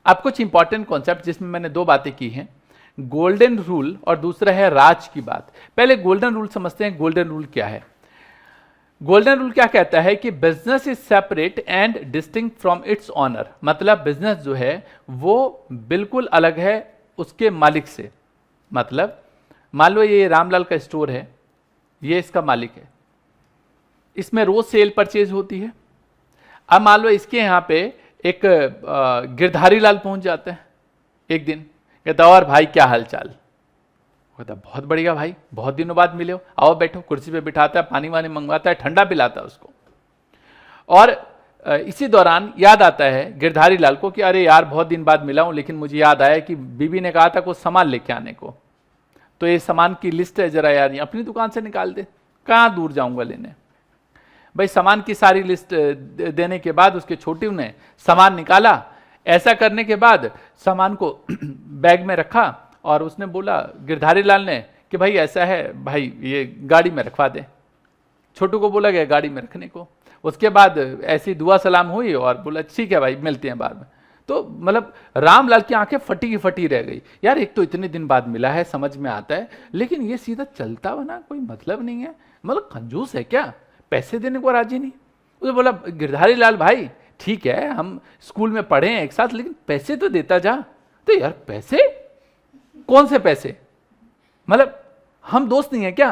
अब कुछ important concept जिसमें मैंने दो बातें की हैं, गोल्डन रूल और दूसरा है राज की बात। पहले गोल्डन रूल समझते हैं। गोल्डन रूल क्या है? गोल्डन रूल क्या कहता है कि business is separate and distinct from its owner. मतलब बिजनेस जो है वो बिल्कुल अलग है उसके मालिक से। मतलब मान लो ये रामलाल का स्टोर है, ये इसका मालिक है, इसमें रोज सेल परचेज होती है। अब मान लो इसके यहाँ पे एक गिरधारी लाल पहुंच जाते हैं एक दिन, कहता और भाई क्या हाल चाल? कहता बहुत बढ़िया भाई, बहुत दिनों बाद मिले हो, आओ बैठो। कुर्सी पे बिठाता है, पानी वानी मंगवाता है, ठंडा पिलाता है उसको। और इसी दौरान याद आता है गिरधारी लाल को कि अरे यार बहुत दिन बाद मिला हूं, लेकिन मुझे याद आया कि बीबी ने कहा था कुछ सामान लेके आने को, तो ये सामान की लिस्ट है, जरा यार अपनी दुकान से निकाल दे। कहाँ दूर जाऊंगा लेने? भाई सामान की सारी लिस्ट देने के बाद उसके छोटे ने सामान निकाला। ऐसा करने के बाद सामान को बैग में रखा और उसने बोला गिरधारी लाल ने कि भाई ऐसा है भाई, ये गाड़ी में रखवा दे। छोटू को बोला गया गाड़ी में रखने को। उसके बाद ऐसी दुआ सलाम हुई और बोला ठीक है भाई मिलते हैं बाद में। तो मतलब रामलाल की आंखें फटी की फटी रह गई। यार एक तो इतने दिन बाद मिला है, समझ में आता है, लेकिन ये सीधा चलता बना, कोई मतलब नहीं है, मतलब कंजूस है क्या, पैसे देने को राजी नहीं। उसने बोला गिरधारी लाल भाई ठीक है हम स्कूल में पढ़े हैं एक साथ, लेकिन पैसे तो देता जा। तो यार पैसे? कौन से पैसे? मतलब हम दोस्त नहीं है क्या?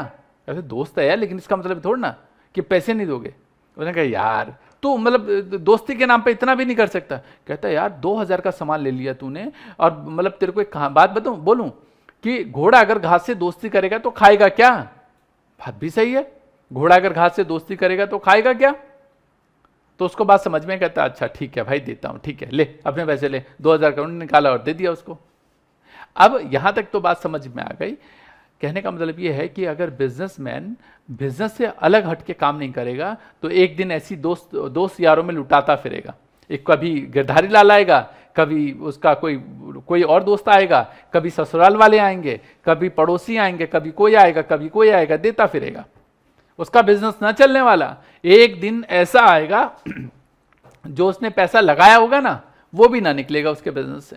अरे दोस्त है यार, लेकिन इसका मतलब थोड़ा ना कि पैसे नहीं दोगे। उसने कहा यार तो मतलब दोस्ती के नाम पे इतना भी नहीं कर सकता। कहता यार 2000 का सामान ले लिया तूने, और मतलब तेरे को एक बात बताऊं बोलूं कि घोड़ा अगर घास से दोस्ती करेगा तो खाएगा क्या? बात भी सही है, घोड़ा अगर घास से दोस्ती करेगा तो खाएगा क्या? तो उसको बात समझ में, कहता अच्छा ठीक है भाई देता हूं, ठीक है ले अपने पैसे ले। 2000 का निकाला और दे दिया उसको। अब यहां तक तो बात समझ में आ गई। कहने का मतलब यह है कि अगर बिजनेसमैन बिजनेस से अलग हट के काम नहीं करेगा तो एक दिन ऐसी दोस्त यारों में लुटाता फिरेगा। एक कभी गिरधारी लाल आएगा, कभी उसका कोई और दोस्त आएगा, कभी ससुराल वाले आएंगे, कभी पड़ोसी आएंगे, कभी कोई आएगा, देता फिरेगा। उसका बिजनेस ना चलने वाला। एक दिन ऐसा आएगा जो उसने पैसा लगाया होगा ना, वो भी ना निकलेगा उसके बिजनेस से।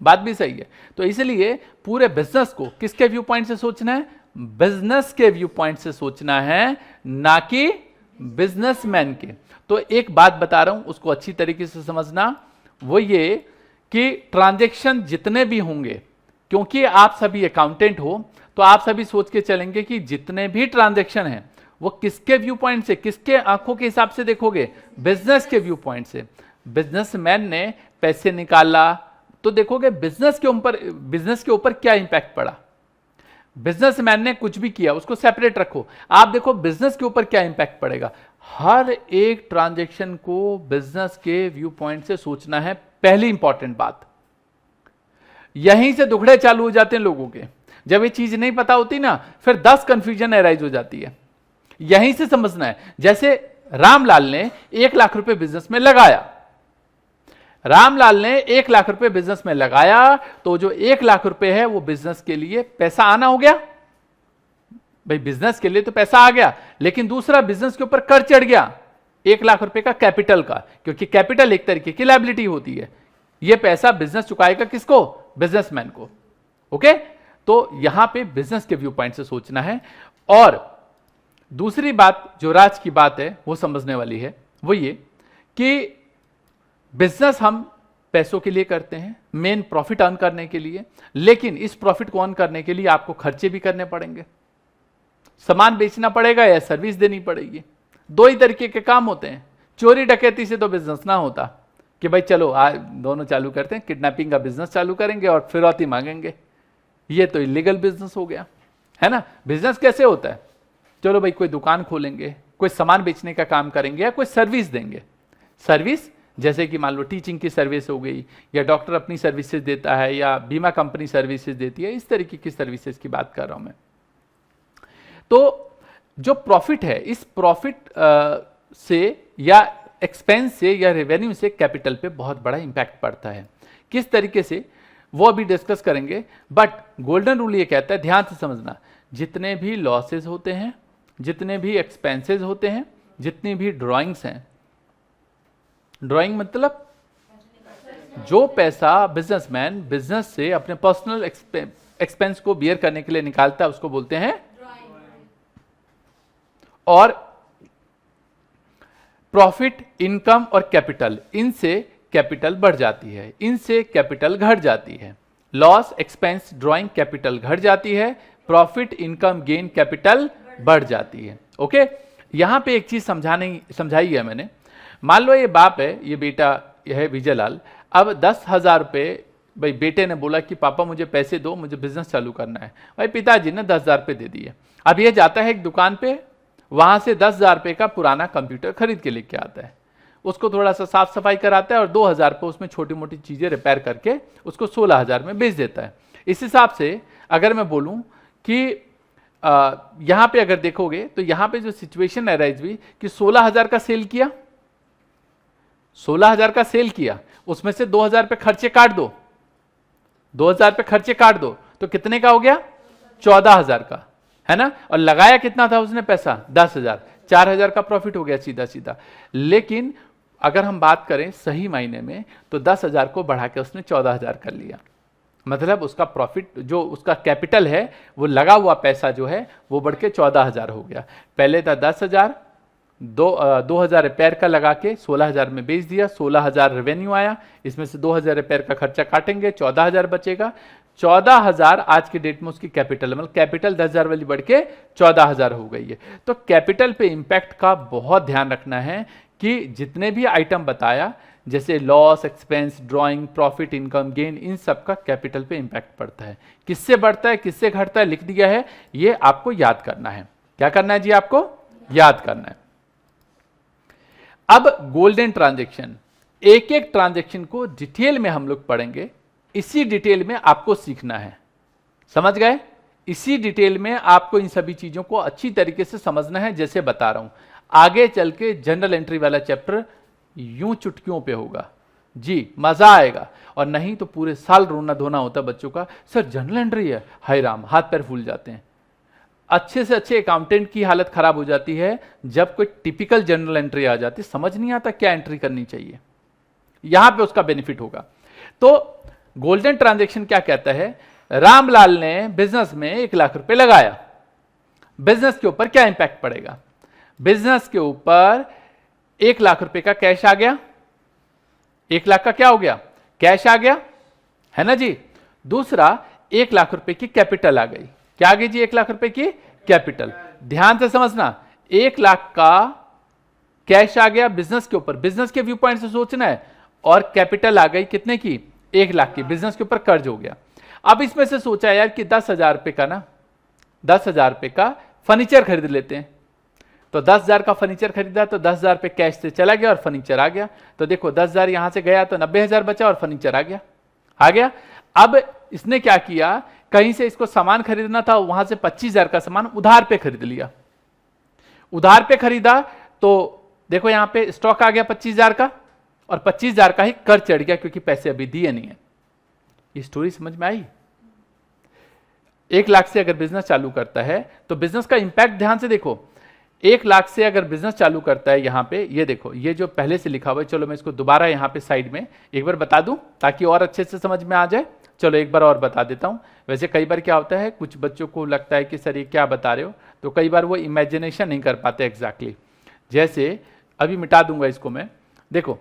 बात भी सही है। तो इसलिए पूरे बिजनेस को किसके व्यू पॉइंट से सोचना है? बिजनेस के व्यू पॉइंट से सोचना है, ना कि बिजनेसमैन के। तो एक बात बता रहा हूं, उसको अच्छी तरीके से समझना, वो ये कि ट्रांजैक्शन जितने भी होंगे, क्योंकि आप सभी अकाउंटेंट हो, तो आप सभी सोच के चलेंगे कि जितने भी ट्रांजैक्शन हैं वो किसके व्यू पॉइंट से, किसके आंखों के हिसाब से देखोगे? बिजनेस के व्यू पॉइंट से। बिजनेसमैन ने पैसे निकाला तो देखोगे बिजनेस के ऊपर क्या इंपैक्ट पड़ा। बिजनेसमैन ने कुछ भी किया उसको सेपरेट रखो, आप देखो बिजनेस के ऊपर क्या इंपैक्ट पड़ेगा। हर एक ट्रांजैक्शन को बिजनेस के व्यू पॉइंट से सोचना है। पहली इंपॉर्टेंट बात, यहीं से दुखड़े चालू हो जाते हैं लोगों के। जब ये चीज नहीं पता होती ना, फिर 10 कंफ्यूजन अराइज हो जाती है। यहीं से समझना है। जैसे रामलाल ने 1 लाख रुपए बिजनेस में लगाया, रामलाल ने 1 लाख रुपए बिजनेस में लगाया, तो जो 1 लाख रुपए है वो बिजनेस के लिए पैसा आना हो गया। भाई बिजनेस के लिए तो पैसा आ गया, लेकिन दूसरा बिजनेस के ऊपर कर चढ़ गया 1 लाख रुपए का कैपिटल का, क्योंकि कैपिटल एक तरीके की लायबिलिटी होती है। ये पैसा बिजनेस चुकाएगा किसको? बिजनेसमैन को। ओके, तो यहां पे बिजनेस के व्यू पॉइंट से सोचना है। और दूसरी बात जो राज की बात है वो समझने वाली है, वो ये कि बिजनेस हम पैसों के लिए करते हैं, मेन प्रॉफिट अर्न करने के लिए, लेकिन इस प्रॉफिट को अर्न करने के लिए आपको खर्चे भी करने पड़ेंगे। सामान बेचना पड़ेगा या सर्विस देनी पड़ेगी। दो ही तरीके के काम होते हैं। चोरी डकैती से तो बिजनेस ना होता कि भाई चलो दोनों चालू करते हैं, किडनैपिंग का बिजनेस चालू करेंगे और फिरौती मांगेंगे। ये तो इलीगल बिजनेस हो गया, है ना। बिजनेस कैसे होता है? चलो भाई कोई दुकान खोलेंगे, कोई सामान बेचने का काम करेंगे या कोई सर्विस देंगे। सर्विस जैसे कि मान लो टीचिंग की सर्विस हो गई, या डॉक्टर अपनी सर्विसेज देता है, या बीमा कंपनी सर्विसेज देती है, इस तरीके की सर्विसेज की बात कर रहा हूं मैं। तो जो प्रॉफिट है, इस प्रॉफिट से या एक्सपेंस से या रेवेन्यू से कैपिटल पे बहुत बड़ा इंपैक्ट पड़ता है। किस तरीके से वो अभी डिस्कस करेंगे, बट गोल्डन रूल ये कहता है, ध्यान से समझना, जितने भी लॉसेस होते हैं, जितने भी एक्सपेंसेस होते हैं, जितनी भी ड्राइंग्स हैं, ड्राइंग मतलब जो पैसा बिजनेसमैन बिजनेस से अपने पर्सनल एक्सपेंस को बियर करने के लिए निकालता है उसको बोलते हैं। और प्रॉफिट, इनकम और कैपिटल, इनसे कैपिटल बढ़ जाती है, इनसे कैपिटल घट जाती है। लॉस, एक्सपेंस, ड्राइंग, कैपिटल घट जाती है, प्रॉफिट, इनकम, गेन, कैपिटल बढ़ जाती है। ओके, यहां पे एक चीज समझाई है मैंने। मान लो ये बाप है, ये बेटा यह है विजयलाल। अब 10,000 रुपये भाई बेटे ने बोला कि पापा मुझे पैसे दो, मुझे बिजनेस चालू करना है। भाई पिताजी ने 10,000 रुपये दे दिए। अब ये जाता है एक दुकान पे, वहां से 10,000 रुपये का पुराना कंप्यूटर खरीद के लेके आता है, उसको थोड़ा सा साफ सफाई कराता है और 2,000 रुपये उसमें छोटी मोटी चीजें रिपेयर करके उसको 16,000 में बेच देता है। इस हिसाब से अगर मैं बोलूं कि यहां पे अगर देखोगे तो यहां पे जो सिचुएशन अराइज हुई कि 16,000 का सेल किया, 16,000 का सेल किया, उसमें से 2,000 रुपये खर्चे काट दो, 2,000 रुपये खर्चे काट दो तो कितने का हो गया? 14,000 का, है ना। और लगाया कितना था उसने पैसा? 10,000, 4,000 का प्रॉफिट हो गया सीधा सीधा। लेकिन अगर हम बात करें सही मायने में तो 10,000 को बढ़ा के उसने 14,000 कर लिया। मतलब उसका प्रॉफिट, जो उसका कैपिटल है, वो लगा हुआ पैसा जो है वो बढ़ के 14,000 हो गया। पहले था 10,000, 2,000 रिपेयर का लगा के 16,000 में बेच दिया, 16,000 रेवेन्यू आया, इसमें से 2,000 रिपेयर का खर्चा काटेंगे, 14,000 बचेगा। 14,000 आज की डेट में उसकी कैपिटल, मतलब कैपिटल 10,000 वाली बढ़ के 14,000 हो गई है। तो कैपिटल पे इंपैक्ट का बहुत ध्यान रखना है कि जितने भी आइटम बताया, जैसे loss, expense, drawing, profit, income, gain, इन सब का कैपिटल पे इंपैक्ट पड़ता है। किससे बढ़ता है, किससे घटता है, लिख दिया है, ये आपको याद करना है। क्या करना है जी? आपको याद करना है। अब गोल्डन ट्रांजैक्शन, एक एक ट्रांजैक्शन को डिटेल में हम लोग पढ़ेंगे। इसी डिटेल में आपको सीखना है, समझ गए? इसी डिटेल में आपको इन सभी चीजों को अच्छी तरीके से समझना है, जैसे बता रहा हूं। आगे चल के जनरल एंट्री वाला चैप्टर यूं चुटकियों पे होगा जी, मजा आएगा। और नहीं तो पूरे साल रोना धोना होता बच्चों का, सर जनरल एंट्री है, हाय राम, हाथ पैर फूल जाते हैं। अच्छे से अच्छे अकाउंटेंट की हालत खराब हो जाती है जब कोई टिपिकल जनरल एंट्री आ जाती, समझ नहीं आता क्या एंट्री करनी चाहिए। यहां पे उसका बेनिफिट होगा। तो गोल्डन ट्रांजैक्शन क्या कहता है? रामलाल ने बिजनेस में 1 लाख रुपए लगाया, बिजनेस के ऊपर क्या इंपैक्ट पड़ेगा? बिजनेस के ऊपर 1 लाख रुपए का कैश आ गया, 1 लाख का क्या हो गया? कैश आ गया, है ना जी। दूसरा, 1 लाख रुपए की कैपिटल आ गई। क्या आ गई जी? 1 लाख रुपए की कैपिटल। ध्यान से समझना, 1 लाख का कैश आ गया बिजनेस के ऊपर, बिजनेस के व्यू पॉइंट से सोचना है। और कैपिटल आ गई कितने की? 1 लाख की। बिजनेस के ऊपर कर्ज हो गया। अब इसमें से सोचा यार कि 10,000 रुपए का ना, 10,000 रुपए का फर्नीचर खरीद लेते हैं। तो 10,000 का फर्नीचर खरीदा तो 10,000 रुपए कैश से चला गया और फर्नीचर आ गया। तो देखो 10,000 यहां से गया तो 90,000 बचा और फर्नीचर आ गया। अब इसने क्या किया, कहीं से इसको सामान खरीदना था, वहां से 25,000 का सामान उधार पे खरीद लिया। उधार पे खरीदा तो देखो यहां पे स्टॉक आ गया 25,000 का, और 25,000 का ही कर चढ़ गया क्योंकि पैसे अभी दिए नहीं है। ये स्टोरी समझ में आई? 1 लाख से अगर बिजनेस चालू करता है तो बिजनेस का इंपैक्ट ध्यान से देखो। 1 लाख से अगर बिजनेस चालू करता है, यहां पे ये देखो, ये जो पहले से लिखा हुआ है, चलो मैं इसको दोबारा यहां पे साइड में एक बार बता दूं ताकि और अच्छे से समझ में आ जाए। चलो एक बार और बता देता हूं। वैसे कई बार क्या होता है, कुछ बच्चों को लगता है कि सर ये क्या बता रहे हो, तो कई बार वो इमेजिनेशन नहीं कर पाते एग्जैक्टली। जैसे अभी मिटा दूंगा इसको मैं। देखो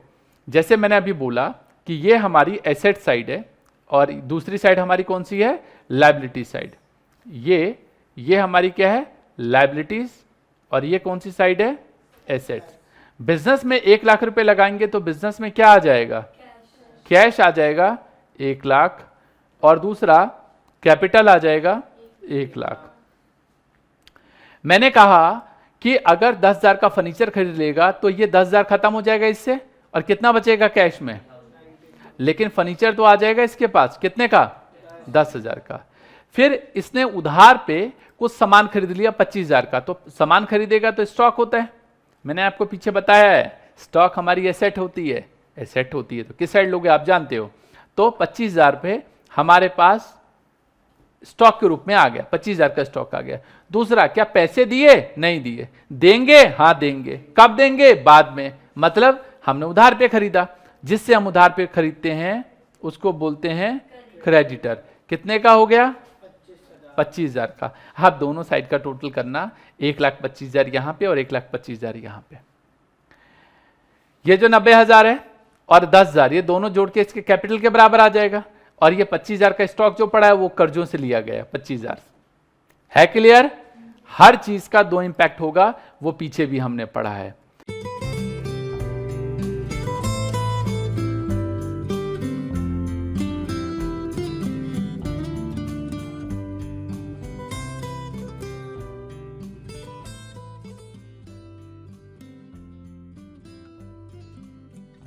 जैसे मैंने अभी बोला कि ये हमारी एसेट साइड है और दूसरी साइड हमारी कौन सी है? Liability side. ये हमारी क्या है? लायबिलिटीज। और ये कौन सी साइड है? एसेट्स। बिजनेस में 1 लाख रुपए लगाएंगे तो बिजनेस में क्या आ जाएगा? कैश आ जाएगा 1 लाख, और दूसरा कैपिटल आ जाएगा 1 लाख। मैंने कहा कि अगर 10,000 का फर्नीचर खरीद लेगा तो ये 10,000 खत्म हो जाएगा इससे, और कितना बचेगा कैश में? लेकिन फर्नीचर तो आ जाएगा इसके पास, कितने का? 10,000 का। फिर इसने उधार पे कुछ सामान खरीद लिया 25,000 का। तो सामान खरीदेगा तो स्टॉक होता है, मैंने आपको पीछे बताया है, स्टॉक हमारी एसेट होती है। एसेट होती है तो किस साइड लोगे आप जानते हो। तो 25,000 पे हमारे पास स्टॉक के रूप में आ गया, 25,000 का स्टॉक आ गया। दूसरा, क्या पैसे दिए? नहीं दिए। देंगे? हाँ देंगे। कब देंगे? बाद में। मतलब हमने उधार पे खरीदा। जिससे हम उधार पे खरीदते हैं उसको बोलते हैं क्रेडिटर। कितने का हो गया? 25,000 का। आप दोनों साइड का टोटल करना, 1,25,000 यहां पे और 1,25,000 यहां पे। ये जो 90,000 है और 10,000 ये दोनों जोड़ के इसके कैपिटल के बराबर आ जाएगा, और ये 25,000 का स्टॉक जो पड़ा है वो कर्जों से लिया गया 25,000। है क्लियर? हर चीज का दो इंपैक्ट होगा, वो पीछे भी हमने पढ़ा है।